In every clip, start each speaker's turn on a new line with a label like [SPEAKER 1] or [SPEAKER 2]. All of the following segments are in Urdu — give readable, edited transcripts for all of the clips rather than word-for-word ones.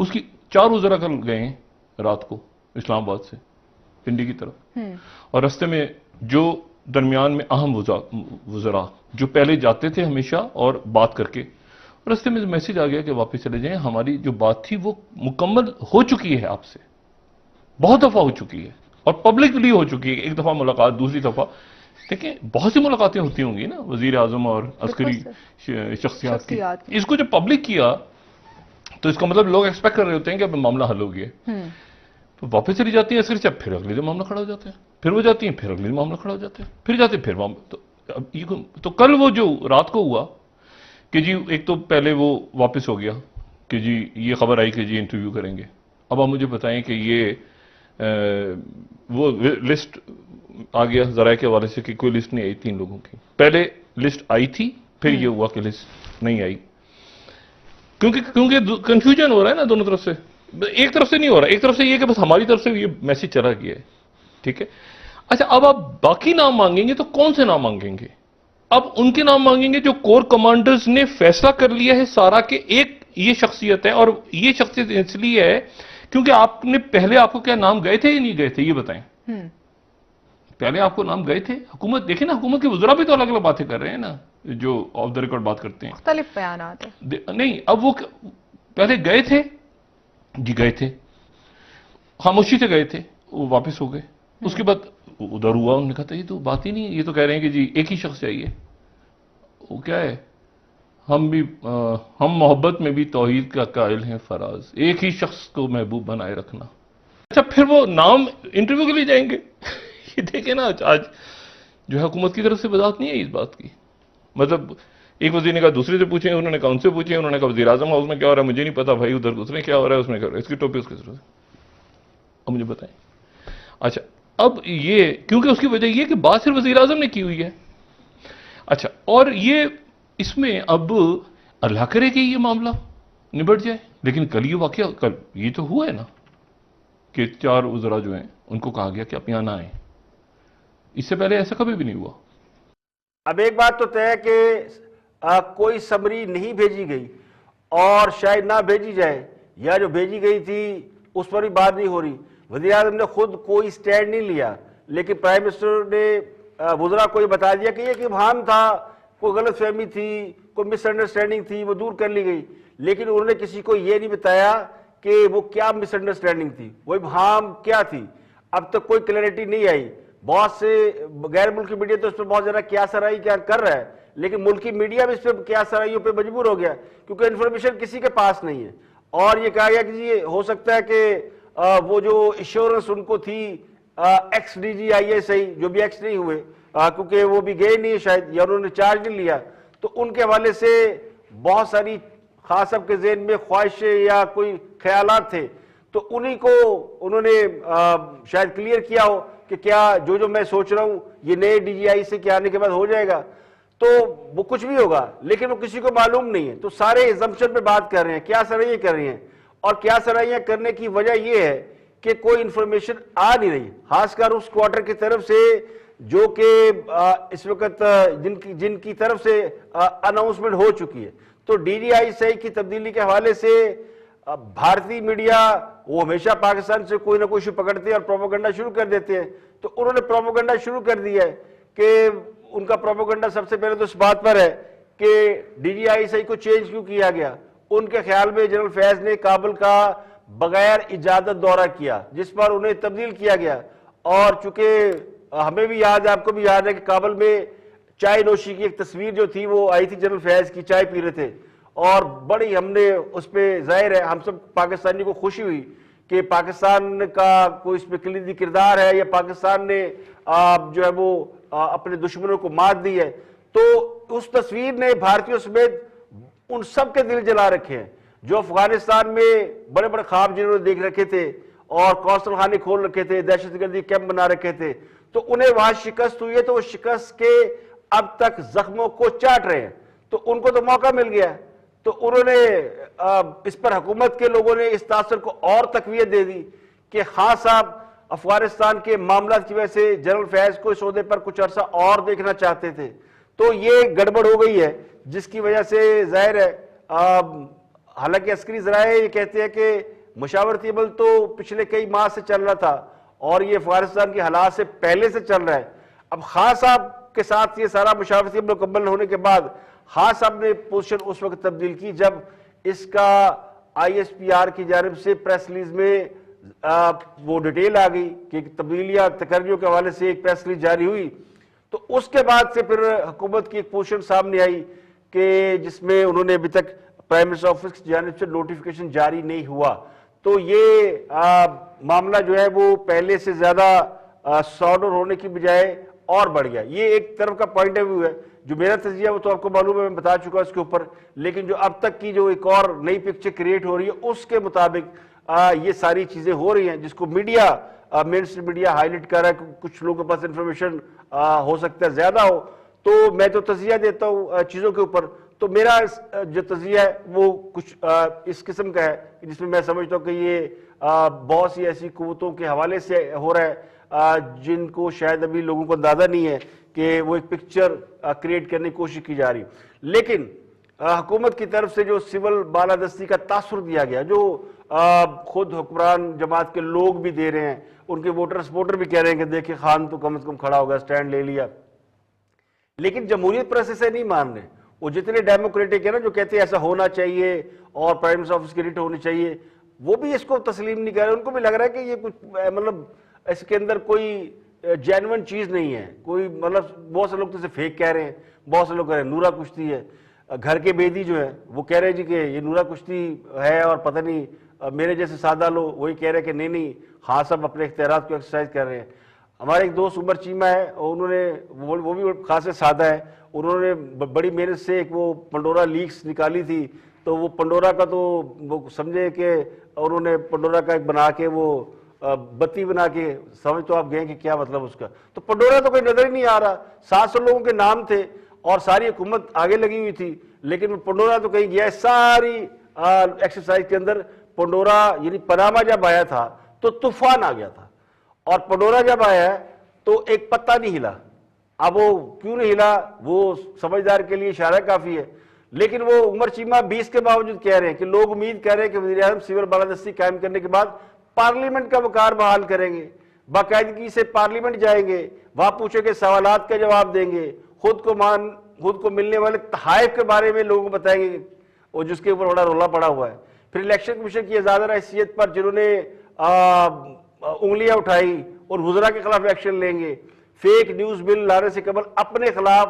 [SPEAKER 1] اس کی 4 وزراء کل گئے ہیں رات کو اسلام آباد سے پنڈی کی طرف، اور رستے میں جو درمیان میں اہم وزراء جو پہلے جاتے تھے ہمیشہ اور بات کر کے، رستے میں میسج آ گیا کہ واپس چلے جائیں، ہماری جو بات تھی وہ مکمل ہو چکی ہے آپ سے، بہت دفعہ ہو چکی ہے اور پبلکلی ہو چکی ہے، ایک دفعہ ملاقات، دوسری دفعہ دیکھیں بہت سی ملاقاتیں ہوتی ہوں گی نا وزیر اعظم اور عسکری شخصیات کی، اس کو جب پبلک کیا تو اس کا مطلب لوگ ایکسپیکٹ کر رہے ہوتے ہیں کہ اب معاملہ حل ہو گیا، تو واپس چلی جاتی ہیں عسکری چپ، پھر اگلے دن معاملہ کھڑا ہو جاتا ہے، پھر وہ جاتی ہیں، پھر اگلے دن معاملہ کھڑا ہو جاتا ہے، پھر جاتے ہیں، پھر معاملہ تو کل وہ جو رات کو ہوا کہ جی ایک تو پہلے وہ واپس ہو گیا کہ جی یہ خبر آئی کہ جی انٹرویو کریں گے، اب آپ مجھے بتائیں کہ یہ وہ لسٹ آ گیا ذرائع کے حوالے سے کہ کوئی لسٹ نہیں آئی 3 لوگوں کی، پہلے لسٹ آئی تھی، پھر یہ ہوا کہ لسٹ نہیں آئی، کیونکہ کنفیوژن ہو رہا ہے نا دونوں طرف سے، ایک طرف سے نہیں ہو رہا، ایک طرف سے یہ کہ بس ہماری طرف سے یہ میسج چلا گیا ہے، ٹھیک ہے۔ اچھا اب آپ باقی نام مانگیں گے تو کون سے نام مانگیں گے؟ اب ان کے نام مانگیں گے جو کور کمانڈرز نے فیصلہ کر لیا ہے سارا کہ ایک یہ شخصیت ہے، اور یہ شخصیت اس لیے ہے کیونکہ آپ نے پہلے آپ کو کیا نام گئے تھے یا نہیں گئے تھے یہ بتائیں، پہلے آپ کو نام گئے تھے، حکومت دیکھیں نا، حکومت کے وزراء بھی تو الگ الگ باتیں کر رہے ہیں نا، جو آف دا ریکارڈ بات کرتے ہیں،
[SPEAKER 2] مختلف بیانات ہیں،
[SPEAKER 1] نہیں اب وہ پہلے گئے تھے جی، گئے تھے خاموشی سے گئے تھے، وہ واپس ہو گئے، اس کے بعد ادھر ہوا، انہوں نے کہا تھا یہ تو بات ہی نہیں ہے، یہ تو کہہ رہے ہیں کہ جی ایک ہی شخص چاہیے، وہ کیا ہے، ہم محبت میں بھی توحید کا قائل ہیں فراز، ایک ہی شخص کو محبوب بنائے رکھنا۔ اچھا پھر وہ نام انٹرویو کے لیے جائیں گے یہ دیکھیں نا آج جو ہے حکومت کی طرف سے وضاحت نہیں ہے اس بات کی، مطلب ایک وزیر نے کہا دوسرے سے پوچھیں، انہوں نے کہا ان سے پوچھیں، انہوں نے کہا وزیر اعظم ہاؤس میں کیا ہو رہا ہے مجھے نہیں پتا بھائی، ادھر اس میں کیا ہو رہا ہے اس میں کیا ہو رہا ہے، اس کی ٹوپی اس کی ضرورت ہے، اب مجھے بتائیں۔ اچھا اب یہ کیونکہ اس کی وجہ یہ کہ بات صرف وزیر اعظم نے کی ہوئی ہے، اچھا اور یہ اس میں اب اللہ کرے کہ یہ معاملہ نبٹ جائے، لیکن کل یہ واقعہ کل یہ تو ہوا ہے نا کہ 4 وزراء جو ہیں ان کو کہا گیا کہ آپ یہاں نہ آئیں، اس سے پہلے ایسا کبھی بھی نہیں ہوا۔
[SPEAKER 3] اب ایک بات تو طے ہے کہ کوئی سمری نہیں بھیجی گئی اور شاید نہ بھیجی جائے، یا جو بھیجی گئی تھی اس پر بھی بات نہیں ہو رہی، وزیر اعظم نے خود کوئی سٹینڈ نہیں لیا، لیکن پرائم منسٹر نے وزراء کو یہ بتا دیا کہ یہ ایک ابہام تھا، کوئی غلط فہمی تھی، کوئی مس انڈرسٹینڈنگ تھی، وہ دور کر لی گئی، لیکن انہوں نے کسی کو یہ نہیں بتایا کہ وہ کیا مس انڈرسٹینڈنگ تھی، وہ ابہام کیا تھی، اب تک کوئی کلیئرٹی نہیں آئی۔ بہت سے غیر ملکی میڈیا تو اس پر بہت زیادہ قیاس آرائی کیا کر رہا ہے، لیکن ملکی میڈیا بھی اس پہ قیاس آرائیوں پہ مجبور ہو گیا کیونکہ انفارمیشن کسی کے پاس نہیں ہے، اور یہ کہا گیا کہ جی ہو سکتا ہے کہ وہ جو ایشورنس ان کو تھی ایکس ڈی جی آئی ایس آئی جو بھی ایکس نہیں ہوئے کیونکہ وہ بھی گئے نہیں شاید یا انہوں نے چارج نہیں لیا، تو ان کے حوالے سے بہت ساری خاص اب کے ذہن میں خواہشیں یا کوئی خیالات تھے، تو انہی کو انہوں نے شاید کلیئر کیا ہو کہ کیا جو میں سوچ رہا ہوں یہ نئے ڈی جی آئی سے کیا آنے کے بعد ہو جائے گا، تو وہ کچھ بھی ہوگا لیکن وہ کسی کو معلوم نہیں ہے، تو سارے ایزمپشن پہ بات کر رہے ہیں، کیا سرائیاں کر رہی ہیں، اور کیا سرائیاں کرنے کی وجہ یہ ہے کہ کوئی انفارمیشن آ نہیں رہی، خاص کر اس کوارٹر کی طرف سے جو کہ اس وقت جن کی طرف سے اناؤنسمنٹ ہو چکی ہے، تو ڈی جی آئی سی کی تبدیلی کے حوالے سے بھارتی میڈیا وہ ہمیشہ پاکستان سے کوئی نہ کوئی ایشو پکڑتے ہیں اور پروپیگنڈا شروع کر دیتے ہیں، تو انہوں نے پروپیگنڈا شروع کر دیا ہے کہ ان کا پروپیگنڈا سب سے پہلے تو اس بات پر ہے کہ ڈی جی آئی سی کو چینج کیوں کیا گیا، ان کے خیال میں جنرل فیض نے کابل کا بغیر اجازت دورہ کیا جس پر انہیں تبدیل کیا گیا، اور چونکہ ہمیں بھی یاد ہے آپ کو بھی یاد ہے کہ کابل میں چائے نوشی کی ایک تصویر جو تھی وہ آئی تھی جنرل فیض کی، چائے پی رہے تھے، اور بڑی ہم نے اس پہ ظاہر ہے ہم سب پاکستانی کو خوشی ہوئی کہ پاکستان کا کوئی اس میں کلیدی کردار ہے یا پاکستان نے جو ہے وہ اپنے دشمنوں کو مات دی ہے، تو اس تصویر نے بھارتیوں سمیت ان سب کے دل جلا رکھے ہیں جو افغانستان میں بڑے بڑے خواب جنہوں نے دیکھ رکھے تھے اور قوصل خانے کھول رکھے تھے، دہشت گردی کیمپ بنا رکھے تھے، تو انہیں وہاں شکست ہوئی ہے، تو وہ شکست کے اب تک زخموں کو چاٹ رہے ہیں، تو ان کو تو موقع مل گیا، تو انہوں نے اس پر حکومت کے لوگوں نے اس تاثر کو اور تقویت دے دی کہ خان صاحب افغانستان کے معاملات کی وجہ سے جنرل فیض کو اس عہدے پر کچھ عرصہ اور دیکھنا چاہتے تھے، تو یہ گڑبڑ ہو گئی ہے جس کی وجہ سے ظاہر ہے حالانکہ عسکری ذرائع یہ کہتے ہیں کہ مشاورتی عمل تو پچھلے کئی ماہ سے چل رہا تھا اور یہ افغانستان کے حالات سے پہلے سے چل رہا ہے. اب خان صاحب کے ساتھ یہ سارا مشاورتی عمل مکمل ہونے کے بعد خان صاحب نے پوزیشن اس وقت تبدیل کی جب اس کا آئی ایس پی آر کی جانب سے پریس ریلیز میں وہ ڈیٹیل آ گئی کہ تبدیلیاں تقرریوں کے حوالے سے ایک پریس ریلیز جاری ہوئی. تو اس کے بعد سے پھر حکومت کی ایک پوزیشن سامنے آئی کہ جس میں انہوں نے ابھی تک پرائم منسٹر آفس کی جانب سے نوٹیفیکیشن جاری نہیں ہوا. تو یہ معاملہ جو ہے وہ پہلے سے زیادہ سارٹ آؤٹ ہونے کی بجائے اور بڑھ گیا. یہ ایک طرف کا پوائنٹ آف ویو ہے. جو میرا تجزیہ وہ تو آپ کو معلوم ہے, میں بتا چکا اس کے اوپر, لیکن جو اب تک کی جو ایک اور نئی پکچر کریٹ ہو رہی ہے اس کے مطابق یہ ساری چیزیں ہو رہی ہیں جس کو میڈیا مین اسٹریم میڈیا ہائی لائٹ کر رہا ہے. کچھ لوگوں کے پاس انفارمیشن ہو سکتا ہے زیادہ ہو, تو میں تو تجزیہ دیتا ہوں چیزوں کے اوپر. تو میرا جو تجزیہ ہے وہ کچھ اس قسم کا ہے جس میں میں سمجھتا ہوں کہ یہ بہت سی ایسی قوتوں کے حوالے سے ہو رہا ہے جن کو شاید ابھی لوگوں کو اندازہ نہیں ہے کہ وہ ایک پکچر کریٹ کرنے کی کوشش کی جا رہی. لیکن حکومت کی طرف سے جو سول بالادستی کا تاثر دیا گیا, جو خود حکمران جماعت کے لوگ بھی دے رہے ہیں, ان کے ووٹر سپورٹر بھی کہہ رہے ہیں کہ دیکھیں خان تو کم از کم کھڑا ہوگا, سٹینڈ لے لیا. لیکن جمہوریت پریس اسے نہیں مان رہے. وہ جتنے ڈیموکریٹک ہیں نا جو کہتے ہیں ایسا ہونا چاہیے اور پرائم منسٹر آفس کی ریٹ ہونی چاہیے, وہ بھی اس کو تسلیم نہیں کر رہے. ان کو بھی لگ رہا ہے کہ یہ کچھ مطلب اس کے اندر کوئی جینون چیز نہیں ہے. کوئی مطلب بہت سے لوگ تو اسے فیک کہہ رہے ہیں, بہت سے لوگ کہہ رہے ہیں نورا کشتی ہے. گھر کے بیدی جو ہے وہ کہہ رہے ہیں جی کہ یہ نورا کشتی ہے, اور پتہ نہیں میرے جیسے سادہ لوگ وہی کہہ رہے ہیں کہ نہیں نہیں خان صاحب اپنے اختیارات کو ایکسرسائز کر رہے ہیں. ہمارے ایک دوست عمر چیمہ ہے, انہوں نے وہ بھی خاصے سادہ ہے, انہوں نے بڑی محنت سے ایک وہ پنڈورا لیکس نکالی تھی. تو وہ پنڈورا کا تو وہ سمجھے کہ انہوں نے پنڈورا کا ایک بنا کے وہ بتی بنا کے, سمجھ تو آپ گئے کہ کیا مطلب اس کا. تو پنڈورا تو کوئی نظر ہی نہیں آ رہا. 700 لوگوں کے نام تھے اور ساری حکومت آگے لگی ہوئی تھی, لیکن پنڈورا تو کہیں گیا ہے. ساری ایکسرسائز کے اندر پنڈورا یعنی پاناما جب آیا تھا تو طوفان آ گیا تھا, اور پنڈورا جب آیا تو ایک پتا نہیں ہلا. اب وہ کیوں نہیں ہلا وہ سمجھدار کے لیے اشارہ کافی ہے. لیکن وہ عمر چیمہ 20 کے باوجود کہہ رہے ہیں کہ لوگ امید کر رہے ہیں کہ وزیر اعظم سول بالادستی قائم کرنے کے بعد پارلیمنٹ کا وقار بحال کریں گے, باقاعدگی سے پارلیمنٹ جائیں گے, وہاں پوچھے کے سوالات کا جواب دیں گے, خود کو ملنے والے تحائف کے بارے میں لوگوں کو بتائیں گے, اور جس کے اوپر بڑا رولا پڑا ہوا ہے. پھر الیکشن کمیشن کی ازادہ حیثیت پر جنہوں نے انگلیاں اٹھائی اور وزراء کے خلاف ایکشن لیں گے. فیک نیوز بل لانے سے قبل اپنے خلاف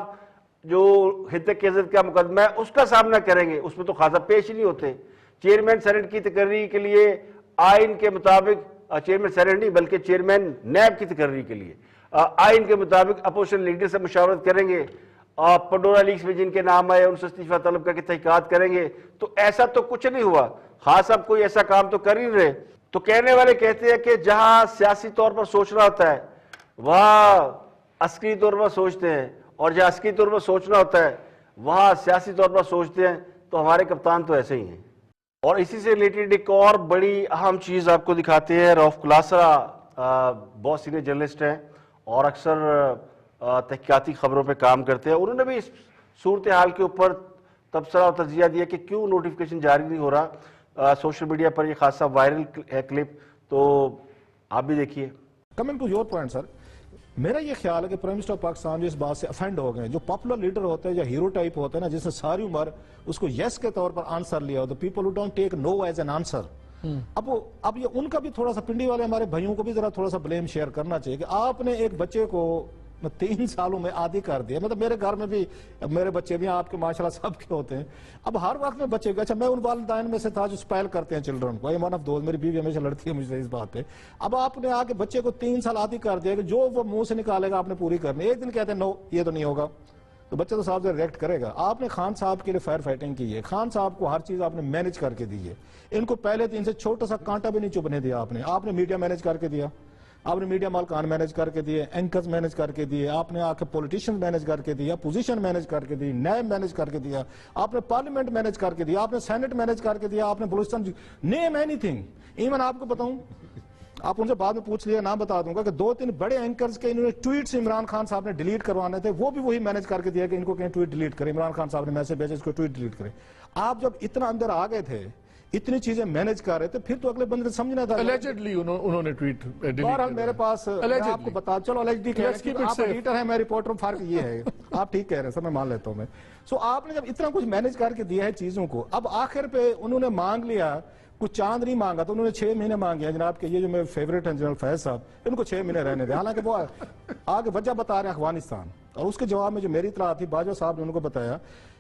[SPEAKER 3] جو ہتک عزت کا مقدمہ ہے اس کا سامنا کریں گے, اس میں تو خاصا پیش ہی نہیں ہوتے. چیئرمین سینٹ کی تقرری کے لیے آئین کے مطابق, چیئرمین سینٹ نہیں بلکہ چیئرمین نیب کی تقرری کے لیے آئین کے مطابق اپوزیشن لیڈر سے مشاورت کریں گے. پنڈورا لیکس میں جن کے نام آئے ان سے استعفیٰ طلب کر کے تحقیقات کریں گے. تو ایسا تو کچھ نہیں ہوا, خاص صاحب کوئی ایسا کام تو کر ہی نہیں رہے. تو کہنے والے کہتے ہیں کہ جہاں سیاسی طور پر سوچنا ہوتا ہے وہاں عسکری طور پر سوچتے ہیں, اور جہاں عسکری طور پر سوچنا ہوتا ہے وہاں سیاسی طور پر سوچتے ہیں. تو ہمارے کپتان تو ایسے ہی ہیں. اور اسی سے ریلیٹڈ ایک اور بڑی اہم چیز آپ کو دکھاتے ہیں. رؤف کلاسرا بہت سینئر جرنلسٹ ہیں اور اکثر تحقیقاتی خبروں پہ کام کرتے ہیں. انہوں نے بھی اس صورتحال کے اوپر تبصرہ اور تجزیہ دیا کہ کیوں نوٹیفیکیشن جاری نہیں ہو رہا. سوشل میڈیا پر یہ خاصا وائرل ہے کلپ, تو آپ بھی دیکھیے.
[SPEAKER 2] کمنگ ٹو یور پوائنٹ سر, میرا یہ خیال ہے کہ پرائم منسٹر پاکستان جو اس بات سے افینڈ ہو گئے, جو پاپولر لیڈر ہوتے ہیں یا ہیرو ٹائپ ہوتے ہیں نا, جس نے ساری عمر اس کو یس کے طور پر آنسر لیا, the people who don't take no as an answer. اب یہ ان کا بھی تھوڑا سا پنڈی والے ہمارے بھائیوں کو بھی ذرا تھوڑا سا بلیم شیئر کرنا چاہیے کہ آپ نے ایک بچے کو 3 سالوں میں عادی کر دیا. مطلب میرے گھر میں بھی میرے بچے بھی آپ کے ماشاءاللہ سب کے ہوتے ہیں. اب ہر وقت میں بچے گا, اچھا میں ان والدین میں سے تھا جو سپیل کرتے ہیں چلڈرن کو, ون آف دوز, میری بیوی ہمیشہ لڑتی ہے مجھ سے اس بات پہ. اب آپ نے آ کے بچے کو 3 سال عادی کر دیا کہ جو وہ منہ سے نکالے گا آپ نے پوری کرنی. ایک دن کہتے ہیں نو یہ تو نہیں ہوگا, تو بچہ تو صاحب سے ریئیکٹ کرے گا. آپ نے خان صاحب کے لیے فائر فائٹنگ کی ہے, خان صاحب کو ہر چیز آپ نے مینج کر کے دی ہے. ان کو پہلے 3 سے چھوٹا سا کانٹا بھی نہیں چبنے دیا آپ نے میڈیا مینج کر کے دیا, آپ نے میڈیا مالکان مینج کر کے دیے, اینکرز مینج کر کے دیے, آپ نے آ کے پولیٹیشن مینج کر کے دیا, پوزیشن مینج کر کے دی, نیب مینج کر کے دیا, آپ نے پارلیمنٹ مینج کر کے دیا, آپ نے سینٹ مینج کر کے دیا, آپ نے Balochistan, name any thing. Even آپ کو بتاؤں آپ ان سے بعد میں پوچھ لیا، نام بتا دوں گا کہ 2-3 بڑے اینکرز کے انہوں نے ٹویٹس عمران خان صاحب نے ڈیلیٹ کروانے تھے، وہ بھی وہی مینج کر کے دیا کہ ان کو کہیں ٹویٹ ڈیلیٹ کریں، عمران خان صاحب نے میسج بھیجا اس کو ٹویٹ ڈیلیٹ کریں. آپ جب اتنا اندر آ گئے تھے، اتنی چیزیں مینج کر رہے تھے، پھر تو اگلے بندے نے سمجھنا تھا.
[SPEAKER 4] Allegedly انہوں نے ٹویٹ ڈیلیٹ
[SPEAKER 2] بہرحال میرے پاس میں آپ کو بتا، چلو الجڈی کہہ رہے ہیں، آپ ایڈیٹر ہیں، میں رپورٹر ہوں، فرق یہ ہے آپ ٹھیک کہہ رہے ہیں سر، میں مان لیتا ہوں میں. سو آپ نے جب اتنا کچھ مینج کر کے دیا ہے چیزوں کو، اب آخر پہ انہوں نے مانگ لیا، کچھ چاند نہیں مانگا تو انہوں نے 6 مہینے مانگے. جناب کہ یہ جو میرے فیوریٹ ہیں جنرل فیض صاحب، ان کو 6 مہینے رہنے دیں. حالانکہ وہ آگے وجہ بتا رہے ہیں افغانستان، اور اس کے جواب میں جو میری اطلاع تھی، باجوہ صاحب نے ان کو بتایا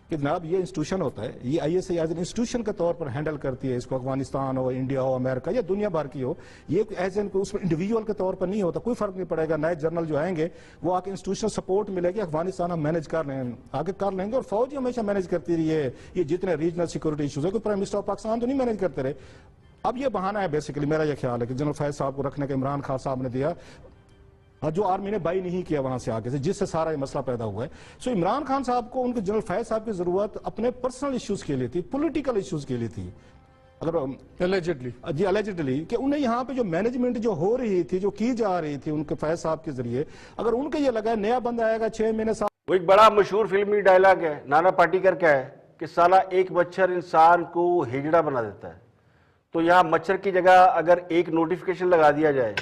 [SPEAKER 2] کہ جناب یہ انسٹیٹیوشن ہوتا ہے، یہ آئی ایس آئی ایز این انسٹیٹیوشن کے طور پر ہینڈل کرتی ہے اس کو، افغانستان ہو، انڈیا ہو، امریکہ یا دنیا بھر کی ہو. یہ ایز این اس میں انڈیویجول کے طور پر نہیں ہوتا، کوئی فرق نہیں پڑے گا. نئے جنرل جو آئیں گے وہ آ کے انسٹیٹیوشنل سپورٹ ملے گی، افغانستان ہم مینج کر رہے ہیں، آگے کر لیں گے. اور فوج ہمیشہ مینج کرتی رہی ہے یہ جتنے ریجنل سیکورٹی ایشوز ہے. کوئی پرائم منسٹر آف پاکستان تو نہیں مینج کرتے رہے. اب یہ بہانہ ہے بیسیکلی، میرا یہ خیال ہے کہ جنرل فیض صاحب کو رکھنے کا عمران خان صاحب نے دیا، جو آرمی نے بائی نہیں کیا وہاں سے آگے سے، جس سے سارا یہ مسئلہ پیدا ہوا ہے. سو عمران خان صاحب کو ان کے جنرل فیض صاحب کی ضرورت اپنے پرسنل ایشوز کے لیے تھی، پولیٹیکل ایشوز کے لیے تھی. اگر اللیجڈلی کہ انہیں یہاں پہ جو مینجمنٹ جو ہو رہی تھی، جو کی جا رہی تھی ان کے فیض صاحب کے ذریعے، اگر ان کے یہ لگا ہے نیا بندہ آئے گا 6 مہینے سال.
[SPEAKER 3] وہ ایک بڑا مشہور فلمی ڈائلاگ ہے نانا پاٹیکر کا ہے کہ سالہ ایک مچھر انسان کو ہجڑا بنا دیتا ہے. تو یہاں مچھر کی جگہ اگر ایک نوٹیفیکیشن لگا دیا جائے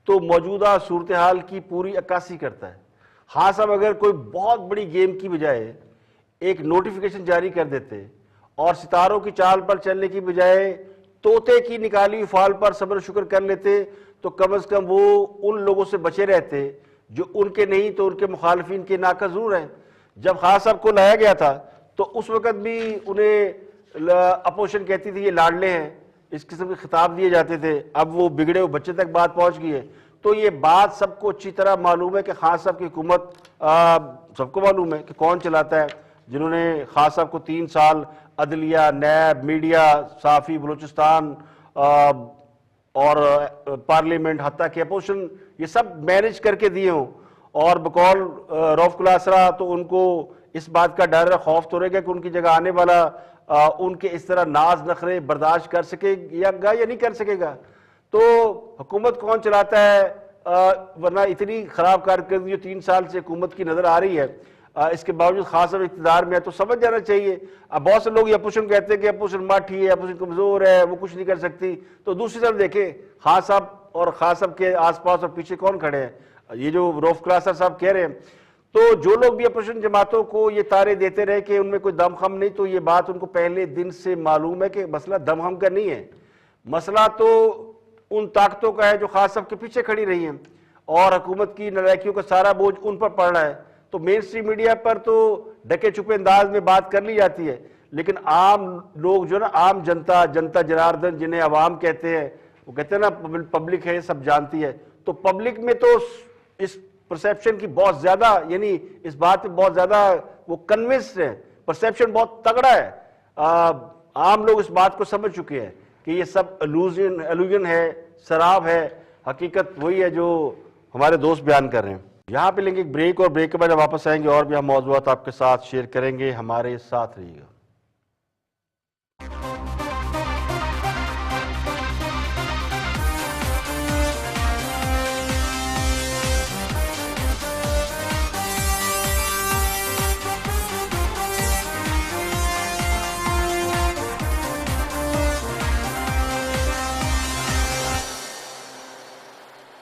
[SPEAKER 3] تو موجودہ صورتحال کی پوری عکاسی کرتا ہے. ہاں صاحب اگر کوئی بہت بڑی گیم کی بجائے ایک نوٹیفیکیشن جاری کر دیتے اور ستاروں کی چال پر چلنے کی بجائے طوطے کی نکالی فال پر صبر و شکر کر لیتے تو کم از کم وہ ان لوگوں سے بچے رہتے جو ان کے نہیں تو ان کے مخالفین کے ناقص ضرور ہیں. جب خان صاحب کو لایا گیا تھا تو اس وقت بھی انہیں اپوزیشن کہتی تھی یہ لاڈلے ہیں، اس قسم کے خطاب دیے جاتے تھے. اب وہ بگڑے ہوئے بچے تک بات پہنچ گئی ہے. تو یہ بات سب کو اچھی طرح معلوم ہے کہ خان صاحب کی حکومت سب کو معلوم ہے کہ کون چلاتا ہے. جنہوں نے خان صاحب کو 3 سال عدلیہ، نیب، میڈیا، صحافی بلوچستان اور پارلیمنٹ، حتیٰ کہ اپوزیشن، یہ سب مینج کر کے دیے ہوں. اور بقول روف کلاسرا تو ان کو اس بات کا ڈر خوف تو رہے گا کہ ان کی جگہ آنے والا ان کے اس طرح ناز نخرے برداشت کر سکے گا یا نہیں کر سکے گا. تو حکومت کون چلاتا ہے، ورنہ اتنی خراب کارکردگی جو 3 سال سے حکومت کی نظر آ رہی ہے، اس کے باوجود خاص طور اقتدار میں ہے تو سمجھ جانا چاہیے. اب بہت سے لوگ یہ اپوزیشن کہتے ہیں کہ اپوزیشن ماٹھی ہے، اپوزیشن کمزور ہے، وہ کچھ نہیں کر سکتی. تو دوسری طرف دیکھیں خان صاحب اور خان صاحب کے آس پاس اور پیچھے کون کھڑے ہیں. یہ جو روف کلاسر صاحب کہہ رہے ہیں، تو جو لوگ بھی اپوزیشن جماعتوں کو یہ تارے دیتے رہے کہ ان میں کوئی دم خم نہیں، تو یہ بات ان کو پہلے دن سے معلوم ہے کہ مسئلہ دم خم کا نہیں ہے. مسئلہ تو ان طاقتوں کا ہے جو خان صاحب کے پیچھے کھڑی رہی ہیں، اور حکومت کی نالائکیوں کا سارا بوجھ ان پر پڑ رہا ہے. تو مین اسٹریم میڈیا پر تو ڈکے چھپے انداز میں بات کر لی جاتی ہے، لیکن عام لوگ جو نا، عام جنتا جناردن جنہیں عوام کہتے ہیں، وہ کہتے ہیں نا پبلک ہے سب جانتی ہے. تو پبلک میں تو اس پرسیپشن کی بہت زیادہ، یعنی اس بات پہ بہت زیادہ وہ کنونسڈ ہے، پرسیپشن بہت تگڑا ہے. عام لوگ اس بات کو سمجھ چکے ہیں کہ یہ سب الوژن ہے، سراب ہے. حقیقت وہی ہے جو ہمارے دوست بیان کر رہے ہیں. یہاں پہ لیں گے ایک بریک، اور بریک کے بعد واپس آئیں گے اور بھی ہم موضوعات آپ کے ساتھ شیئر کریں گے. ہمارے ساتھ رہیے گا.